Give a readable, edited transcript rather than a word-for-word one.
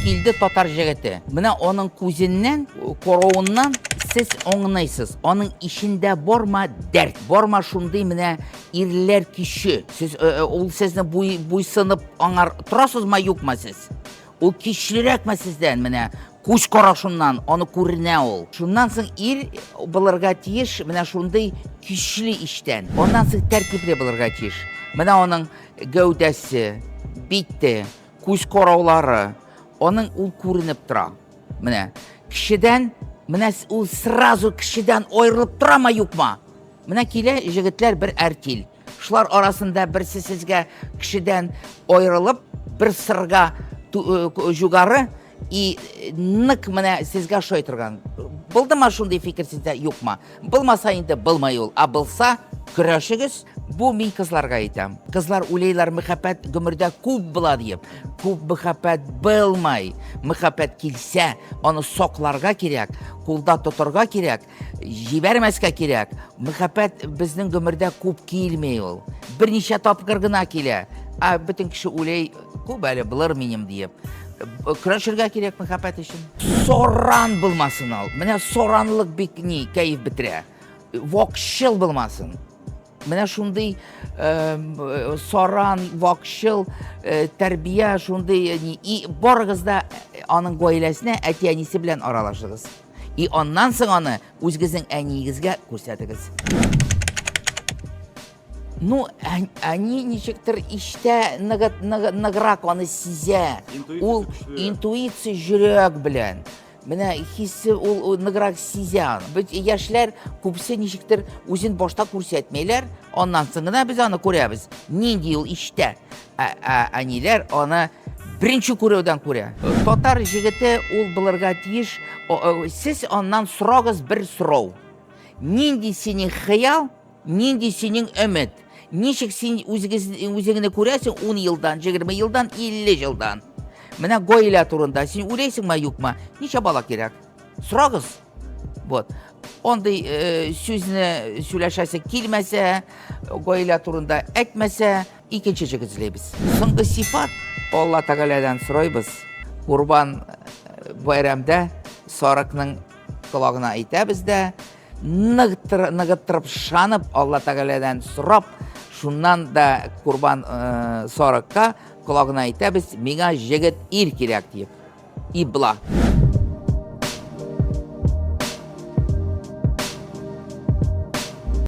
килде татар җегете. Менә аның күзеннән, коровыннан сез аңлайсыз. Аның ишендә барма дәрт, барма шундый менә ирләр кише. Сез ул сезне буйсынып аңар торасызмы, юкмы сез? Ул кичлерәкме сездән менә? Күз карашыннан аны күренә ул. Шуннан соң ир булырга тиеш менә шундый кичле иштән. Оннан соң тәртипле булырга тиеш. Менә аның гәүдәсе, бите, күз караулары, аның ул күренеп тора. Менә кешедән, менә ул сразу кешедән аерылып торамы, юкмы? Менә килә җегетләр бер әртил. Шулар арасында берсе сезгә кешедән аерылып, бер сырга югары и нык менә сезгә ошый торган. Булдымы шундый фикер сездә, юкмы? Булмаса инде булмый ул, а булса көрәшегез. Бу мин кызларга әйтәм. Кызлар уйлыйлар мөхәббәт гомердә күп була дип. Күп мөхәббәт булмай. Мөхәббәт килсә, аны сакларга кирәк, кулда тотарга кирәк, җибәрмәскә кирәк. Мөхәббәт безнең гомердә күп килмәй ул. Берничә тапкыр гына килә. Бөтен кеше уйлый, күп әле булыр минем дип. Көрәшергә кирәк мөхәббәт өчен. Соран булмасын ул. Менә соранлык бик ни кайф бетерә. Вакшыл булмасын. Менә шундый соран, вакшыл, тәрбия шундый и барыгыз да аның гаиләсенә, әти-әнисе белән аралашыгыз. И аннан соң аны үзегезнең әниегезгә күрсәтегез. Ну, они ничектер иштә ныграк аны сизә. Ул интуиция йөрәк белән. Менә хиссе ул ныграк сизә. Бит яшьләр күпсе ничектер үзен башта күрсәтмәйләр, аннан соң гына без аны күрәбез. Нинди ул иштә. Әниләр аны беренче күрүдән күрә. Татар җегете ул булырга тиеш, сез аннан сорагыз бер сорау. Нинди синең хыял, нинди синең өмет? Ничек син үзеңне күрәсең 10 елдан, 20 елдан, 50 елдан? Менә гаилә турында син уйлыйсыңмы, юкмы? Ничә бала кирәк? Сорагыз. Вот. Ондай сүзне сөйләшәсе килмәсә, гаилә турында әйтмәсә, икенче җегет эзләйбез. Соңгы сифат Алла Тәгаләдән сорайбыз. Курбан байрамда сарыкның колагына әйтәбез дә, ныгыттырып шанып Алла Тәгаләдән сорап, шуннан да курбан сарыкка колагына әйтәбез, миңа җегет ир кирәк дип. И була.